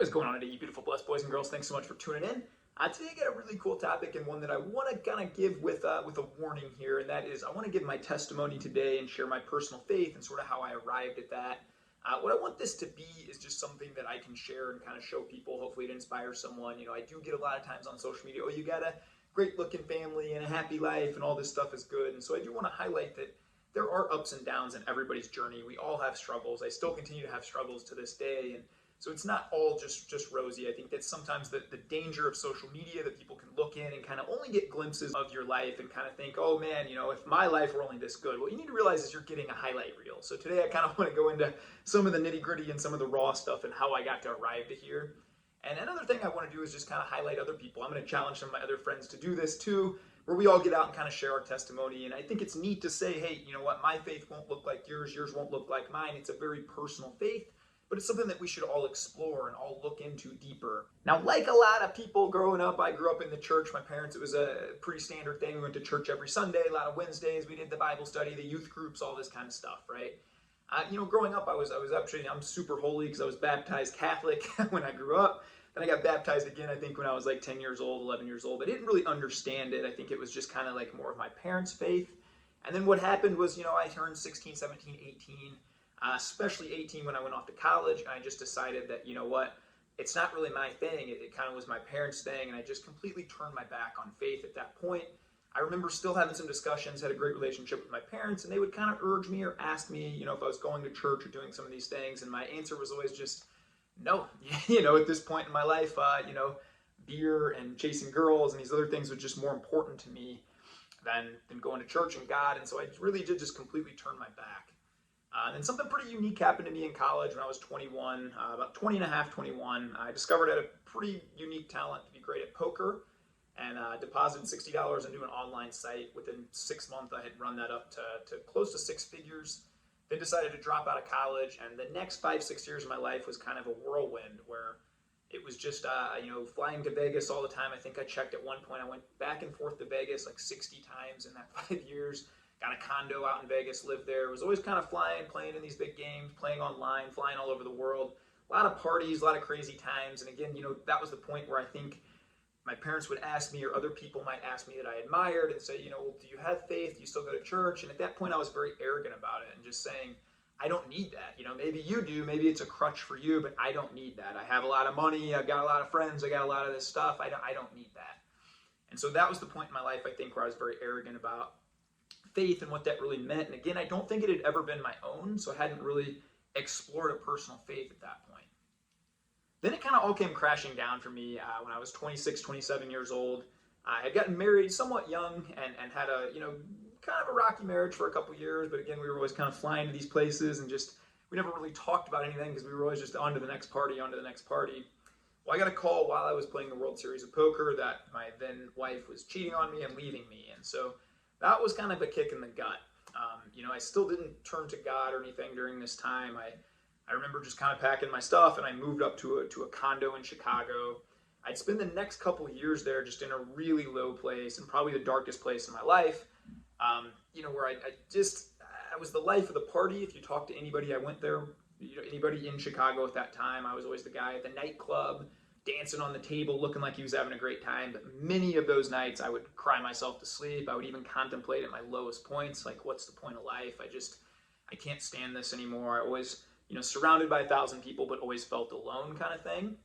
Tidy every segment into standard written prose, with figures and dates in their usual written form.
What is going on today, you beautiful, blessed boys and girls? Thanks so much for tuning in. Today I got a really cool topic and one that I want to kind of give with a warning here, and that is I want to give my testimony today and share my personal faith and sort of how I arrived at that. What I want this to be is just something that I can share and kind of show people. Hopefully it inspires someone. You know, I do get a lot of times on social media, oh, you got a great looking family and a happy life and all this stuff is good. And so I do want to highlight that there are ups and downs in everybody's journey. We all have struggles. I still continue to have struggles to this day. And so it's not all just rosy. I think that's sometimes the danger of social media, that people can look in and kind of only get glimpses of your life and kind of think, oh man, you know, if my life were only this good. What you need to realize is you're getting a highlight reel. So today I kind of want to go into some of the nitty gritty and some of the raw stuff and how I got to arrive to here. And another thing I want to do is just kind of highlight other people. I'm going to challenge some of my other friends to do this too, where we all get out and kind of share our testimony. And I think it's neat to say, hey, you know what, my faith won't look like yours won't look like mine. It's a very personal faith, but it's something that we should all explore and all look into deeper. Now, like a lot of people growing up, I grew up in the church. My parents, it was a pretty standard thing. We went to church every Sunday, a lot of Wednesdays. We did the Bible study, the youth groups, all this kind of stuff, right? Growing up, I'm super holy because I was baptized Catholic when I grew up. Then I got baptized again, I think when I was like 10 years old, 11 years old. But I didn't really understand it. I think it was just kind of like more of my parents' faith. And then what happened was, you know, I turned 16, 17, 18, especially 18 when I went off to college. And I just decided that, you know what, it's not really my thing. It kind of was my parents' thing. And I just completely turned my back on faith at that point. I remember still having some discussions, had a great relationship with my parents, and they would kind of urge me or ask me, you know, if I was going to church or doing some of these things. And my answer was always just, no. You know, at this point in my life, beer and chasing girls and these other things were just more important to me than going to church and God. And so I really did just completely turn my back. And something pretty unique happened to me in college when I was 21, about 20 and a half, 21. I discovered I had a pretty unique talent to be great at poker, and deposited $60 into an online site. Within 6 months, I had run that up to close to six figures. Then decided to drop out of college, and the next 5-6 years of my life was kind of a whirlwind where it was just, flying to Vegas all the time. I think I checked at one point, I went back and forth to Vegas like 60 times in that 5 years. Got a condo out in Vegas, lived there. Was always kind of flying, playing in these big games, playing online, flying all over the world. A lot of parties, a lot of crazy times. And again, you know, that was the point where I think my parents would ask me, or other people might ask me that I admired and say, you know, well, do you have faith? Do you still go to church? And at that point, I was very arrogant about it and just saying, I don't need that. You know, maybe you do. Maybe it's a crutch for you, but I don't need that. I have a lot of money. I've got a lot of friends. I got a lot of this stuff. I don't need that. And so that was the point in my life, I think, where I was very arrogant about faith and what that really meant. And again, I don't think it had ever been my own, so I hadn't really explored a personal faith at that point. Then it kind of all came crashing down for me when I was 26, 27 years old. I had gotten married somewhat young and had a, you know, kind of a rocky marriage for a couple years. But again, we were always kind of flying to these places and just, we never really talked about anything because we were always just on to the next party. Well, I got a call while I was playing the World Series of Poker that my then wife was cheating on me and leaving me. And so that was kind of a kick in the gut. I still didn't turn to God or anything during this time. I remember just kind of packing my stuff and I moved up to a condo in Chicago. I'd spend the next couple of years there just in a really low place and probably the darkest place in my life, where I was the life of the party. If you talk to anybody, I went there, anybody in Chicago at that time, I was always the guy at the nightclub, dancing on the table, looking like he was having a great time. But many of those nights I would cry myself to sleep. I would even contemplate at my lowest points, like, what's the point of life? I can't stand this anymore. I always, surrounded by 1,000 people, but always felt alone kind of thing.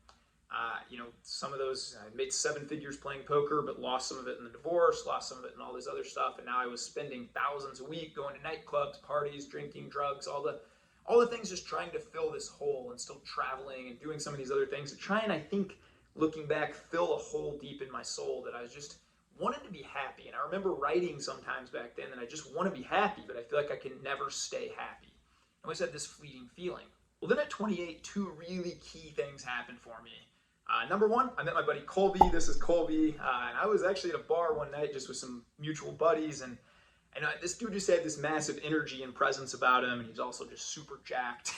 Some of those, I made 7 figures playing poker, but lost some of it in the divorce, lost some of it in all this other stuff. And now I was spending thousands a week going to nightclubs, parties, drinking, drugs, all the things, just trying to fill this hole, and still traveling and doing some of these other things to try and, I think, looking back, fill a hole deep in my soul that I was just wanted to be happy. And I remember writing sometimes back then that I just want to be happy, but I feel like I can never stay happy. I always had this fleeting feeling. Well, then at 28, 2 really key things happened for me. Number one, I met my buddy Colby. This is Colby. And I was actually at a bar one night just with some mutual buddies, and this dude just had this massive energy and presence about him, and he's also just super jacked.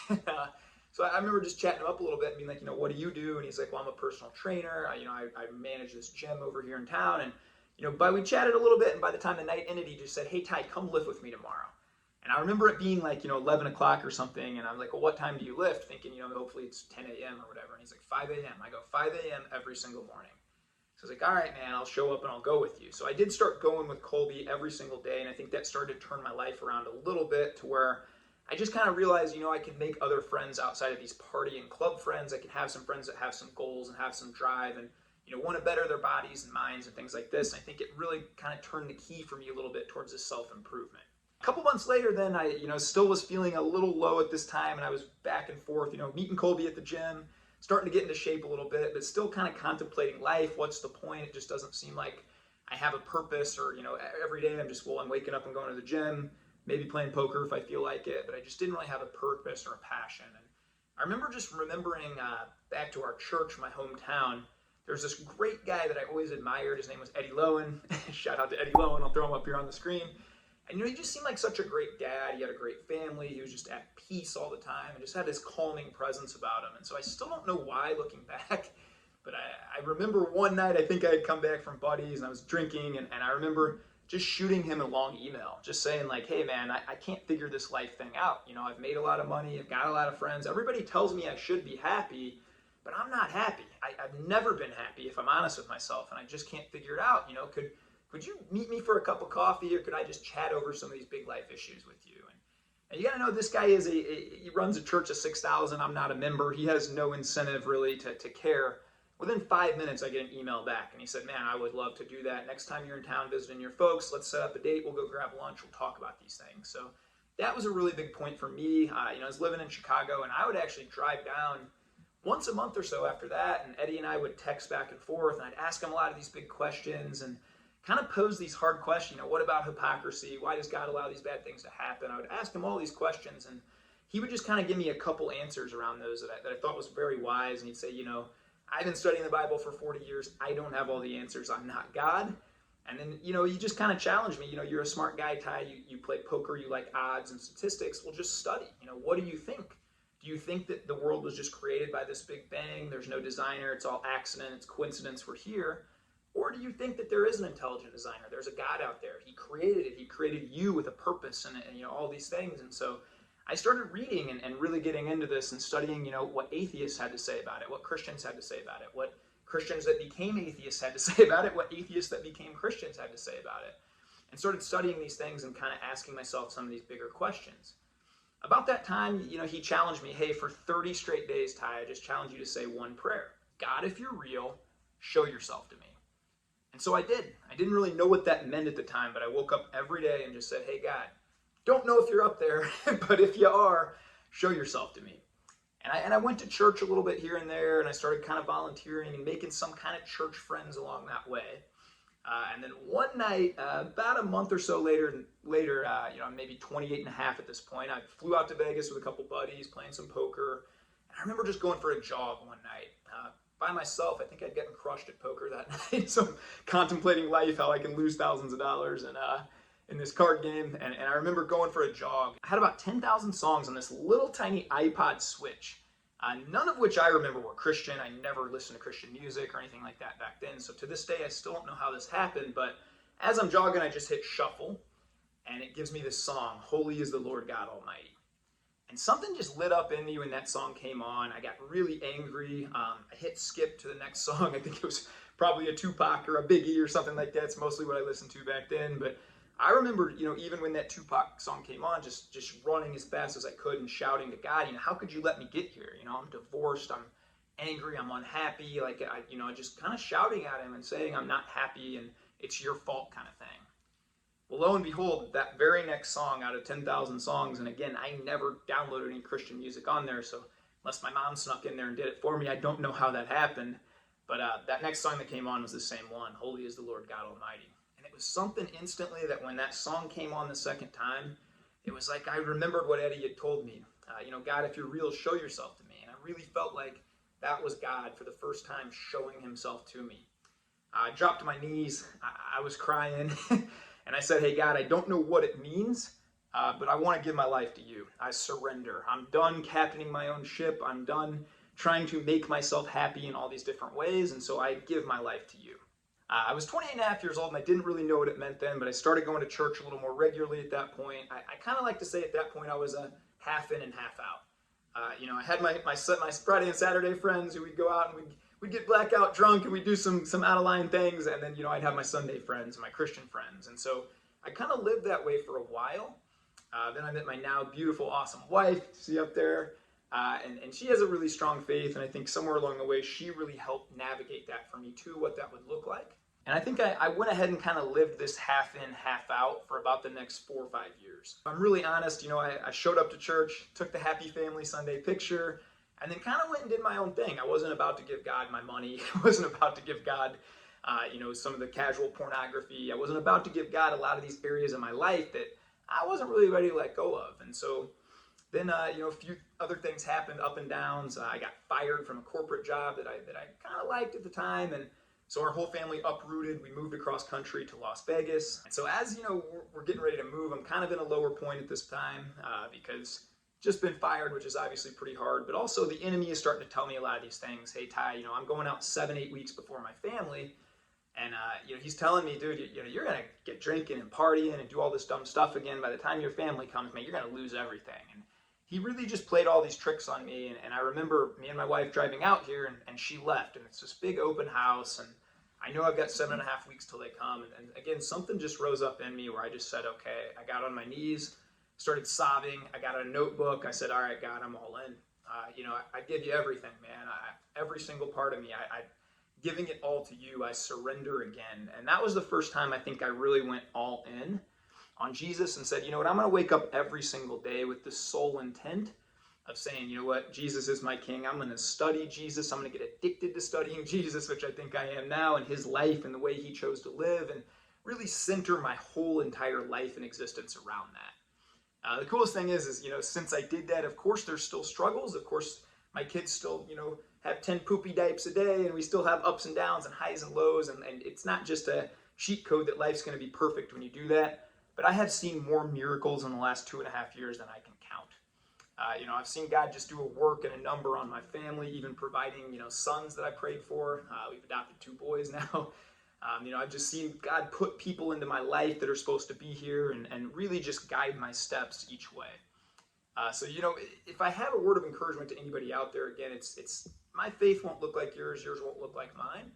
So I remember just chatting him up a little bit and being like, what do you do? And he's like, well, I'm a personal trainer. I manage this gym over here in town. And, we chatted a little bit, and by the time the night ended, he just said, hey, Ty, come live with me tomorrow. And I remember it being like, 11 o'clock or something. And I'm like, well, what time do you lift? Thinking, hopefully it's 10 a.m. or whatever. And he's like, 5 a.m. I go, 5 a.m. every single morning. So I was like, all right, man, I'll show up and I'll go with you. So I did start going with Colby every single day. And I think that started to turn my life around a little bit to where I just kind of realized, I can make other friends outside of these party and club friends. I can have some friends that have some goals and have some drive and, want to better their bodies and minds and things like this. And I think it really kind of turned the key for me a little bit towards this self-improvement. A couple months later, then I, still was feeling a little low at this time, and I was back and forth, meeting Colby at the gym, starting to get into shape a little bit, but still kind of contemplating life. What's the point? It just doesn't seem like I have a purpose, or every day I'm waking up and going to the gym, maybe playing poker if I feel like it, but I just didn't really have a purpose or a passion. And I remember just remembering back to our church, my hometown. There's this great guy that I always admired. His name was Eddie Lowen. Shout out to Eddie Lowen. I'll throw him up here on the screen. And he just seemed like such a great dad. He had a great family. He was just at peace all the time and just had this calming presence about him. And so I still don't know why, looking back, but I remember one night, I think I had come back from buddies and I was drinking, and I remember just shooting him a long email, just saying like, hey man, I can't figure this life thing out. I've made a lot of money. I've got a lot of friends. Everybody tells me I should be happy, but I'm not happy. I've never been happy, if I'm honest with myself, and I just can't figure it out. Could you meet me for a cup of coffee, or could I just chat over some of these big life issues with you? And you got to know, this guy he runs a church of 6,000. I'm not a member. He has no incentive really to care. Within 5 minutes, I get an email back, and he said, man, I would love to do that. Next time you're in town visiting your folks, let's set up a date. We'll go grab lunch. We'll talk about these things. So that was a really big point for me. I was living in Chicago, and I would actually drive down once a month or so after that, and Eddie and I would text back and forth, and I'd ask him a lot of these big questions and kind of pose these hard questions. What about hypocrisy? Why does God allow these bad things to happen? I would ask him all these questions, and he would just kind of give me a couple answers around those that I thought was very wise. And he'd say, I've been studying the Bible for 40 years. I don't have all the answers. I'm not God. And then, he just kind of challenged me. You're a smart guy, Ty. You play poker. You like odds and statistics. Well, just study. What do you think? Do you think that the world was just created by this big bang? There's no designer. It's all accident. It's coincidence. We're here. Or do you think that there is an intelligent designer? There's a God out there. He created it. He created you with a purpose and all these things. And so I started reading and really getting into this and studying, what atheists had to say about it, what Christians had to say about it, what Christians that became atheists had to say about it, what atheists that became Christians had to say about it. And started studying these things and kind of asking myself some of these bigger questions. About that time, he challenged me, hey, for 30 straight days, Ty, I just challenge you to say one prayer. God, if you're real, show yourself to me. And so I did. I didn't really know what that meant at the time, but I woke up every day and just said, hey, God, don't know if you're up there, but if you are, show yourself to me. And I went to church a little bit here and there, and I started kind of volunteering and making some kind of church friends along that way. And then one night, about a month or so later, maybe 28 and a half at this point, I flew out to Vegas with a couple buddies, playing some poker. And I remember just going for a jog one night. By myself. I think I'd gotten crushed at poker that night. So I'm contemplating life, how I can lose thousands of dollars in this card game. And I remember going for a jog. I had about 10,000 songs on this little tiny iPod Switch, none of which I remember were Christian. I never listened to Christian music or anything like that back then. So to this day, I still don't know how this happened. But as I'm jogging, I just hit shuffle, and it gives me this song, Holy is the Lord God Almighty. And something just lit up in me when that song came on. I got really angry. I hit skip to the next song. I think it was probably a Tupac or a Biggie or something like that. It's mostly what I listened to back then. But I remember, even when that Tupac song came on, just running as fast as I could and shouting to God, how could you let me get here? I'm divorced. I'm angry. I'm unhappy. Just kind of shouting at him and saying I'm not happy and it's your fault kind of thing. Well, lo and behold, that very next song out of 10,000 songs, and again, I never downloaded any Christian music on there, so unless my mom snuck in there and did it for me, I don't know how that happened. But that next song that came on was the same one, Holy is the Lord God Almighty. And it was something instantly that when that song came on the second time, it was like I remembered what Eddie had told me. God, if you're real, show yourself to me. And I really felt like that was God for the first time showing himself to me. I dropped to my knees. I was crying. And I said, hey, God, I don't know what it means, but I want to give my life to you. I surrender. I'm done captaining my own ship. I'm done trying to make myself happy in all these different ways, and so I give my life to you. I was 28 and a half years old and I didn't really know what it meant then, but I started going to church a little more regularly at that point. I kind of like to say at that point I was a half in and half out. I had my Friday and Saturday friends who would go out and we'd get blackout drunk and we'd do some out of line things, and then I'd have my Sunday friends and my Christian friends, and so I kind of lived that way for a while. Then I met my now beautiful, awesome wife, see up there, and she has a really strong faith, and I think somewhere along the way she really helped navigate that for me too, what that would look like. And I think I went ahead and kind of lived this half in, half out for about the next 4 or 5 years. If I'm really honest, I showed up to church, took the Happy Family Sunday picture, and then kind of went and did my own thing. I wasn't about to give God my money. I wasn't about to give God, some of the casual pornography. I wasn't about to give God a lot of these areas of my life that I wasn't really ready to let go of. And so then, a few other things happened, up and downs. I got fired from a corporate job that I kind of liked at the time, and so our whole family uprooted. We moved across country to Las Vegas. And so as we're getting ready to move, I'm kind of in a lower point at this time because just been fired, which is obviously pretty hard. But also the enemy is starting to tell me a lot of these things. Hey, Ty, I'm going out 7-8 weeks before my family. And, he's telling me, dude, you're going to get drinking and partying and do all this dumb stuff again. By the time your family comes, man, you're going to lose everything. And he really just played all these tricks on me. And I remember me and my wife driving out here, and she left. And it's this big open house. And I know I've got 7.5 weeks till they come. And again, something just rose up in me where I just said, okay, I got on my knees, started sobbing. I got a notebook. I said, all right, God, I'm all in. I give you everything, man. Every single part of me, I giving it all to you. I surrender again. And that was the first time I think I really went all in on Jesus and said, you know what, I'm going to wake up every single day with the sole intent of saying, you know what, Jesus is my king. I'm going to study Jesus. I'm going to get addicted to studying Jesus, which I think I am now, and his life and the way he chose to live, and really center my whole entire life and existence around that. The coolest thing is since I did that, of course, there's still struggles. Of course, my kids still, have 10 poopy diapers a day, and we still have ups and downs and highs and lows, and it's not just a cheat code that life's going to be perfect when you do that. But I have seen more miracles in the last 2.5 years than I can count. I've seen God just do a work and a number on my family, even providing, sons that I prayed for. We've adopted 2 boys now. I've just seen God put people into my life that are supposed to be here and really just guide my steps each way. So if I have a word of encouragement to anybody out there, again, it's my faith won't look like yours won't look like mine.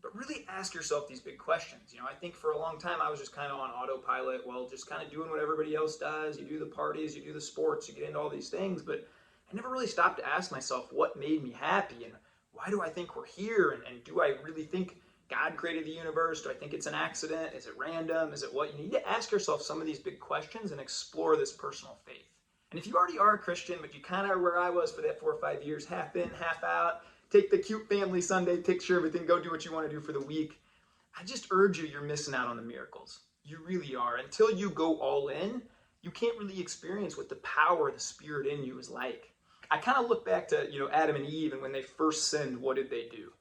But really ask yourself these big questions. I think for a long time I was just kind of on autopilot, just kind of doing what everybody else does. You do the parties, you do the sports, you get into all these things, but I never really stopped to ask myself what made me happy and why do I think we're here, and do I really think God created the universe? Do I think it's an accident? Is it random? Is it what? You need to ask yourself some of these big questions and explore this personal faith. And if you already are a Christian, but you kind of are where I was for that 4 or 5 years, half in, half out, take the cute family Sunday picture, everything, go do what you want to do for the week. I just urge you, you're missing out on the miracles. You really are. Until you go all in, you can't really experience what the power of the Spirit in you is like. I kind of look back to, Adam and Eve, and when they first sinned, what did they do?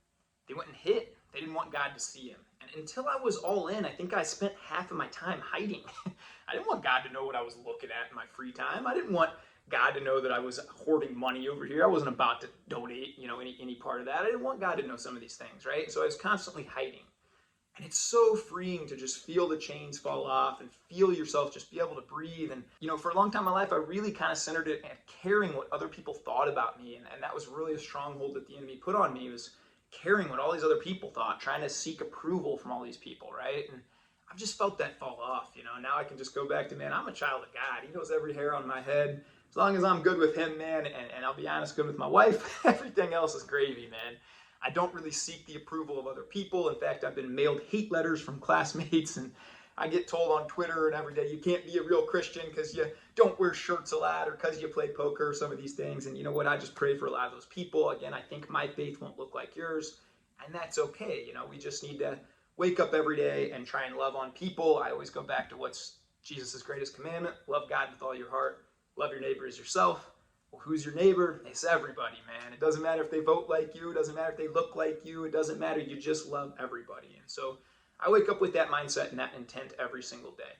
They went and hid. They didn't want God to see him. And until I was all in, I think I spent half of my time hiding. I didn't want God to know what I was looking at in my free time. I didn't want God to know that I was hoarding money over here. I wasn't about to donate, any part of that. I didn't want God to know some of these things, right? So I was constantly hiding. And it's so freeing to just feel the chains fall off and feel yourself just be able to breathe. And, for a long time in my life, I really kind of centered it at caring what other people thought about me. And that was really a stronghold that the enemy put on me, was caring what all these other people thought, trying to seek approval from all these people, right? And I've just felt that fall off, Now I can just go back to, man, I'm a child of God. He knows every hair on my head. As long as I'm good with him, man, and I'll be honest, good with my wife, everything else is gravy, man. I don't really seek the approval of other people. In fact, I've been mailed hate letters from classmates, and I get told on Twitter and every day, you can't be a real Christian because you don't wear shirts a lot or because you play poker or some of these things. And you know what? I just pray for a lot of those people. Again, I think my faith won't look like yours, and that's okay. We just need to wake up every day and try and love on people. I always go back to what's Jesus' greatest commandment: love God with all your heart. Love your neighbor as yourself. Well, who's your neighbor? It's everybody, man. It doesn't matter if they vote like you. It doesn't matter if they look like you. It doesn't matter. You just love everybody. And so I wake up with that mindset and that intent every single day.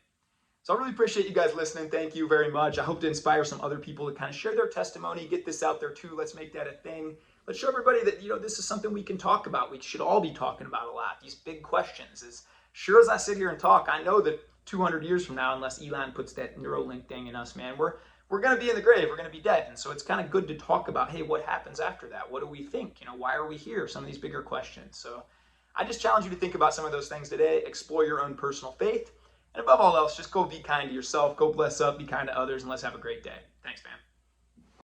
So I really appreciate you guys listening. Thank you very much. I hope to inspire some other people to kind of share their testimony, get this out there too. Let's make that a thing. let's show everybody that, this is something we can talk about. We should all be talking about a lot. These big questions. As sure as I sit here and talk, I know that 200 years from now, unless Elon puts that Neuralink thing in us, man, we're going to be in the grave. We're going to be dead. And so it's kind of good to talk about, hey, what happens after that? What do we think? Why are we here? Some of these bigger questions. So I just challenge you to think about some of those things today, explore your own personal faith, and above all else, just go be kind to yourself, go bless up, be kind to others, and let's have a great day. Thanks, man.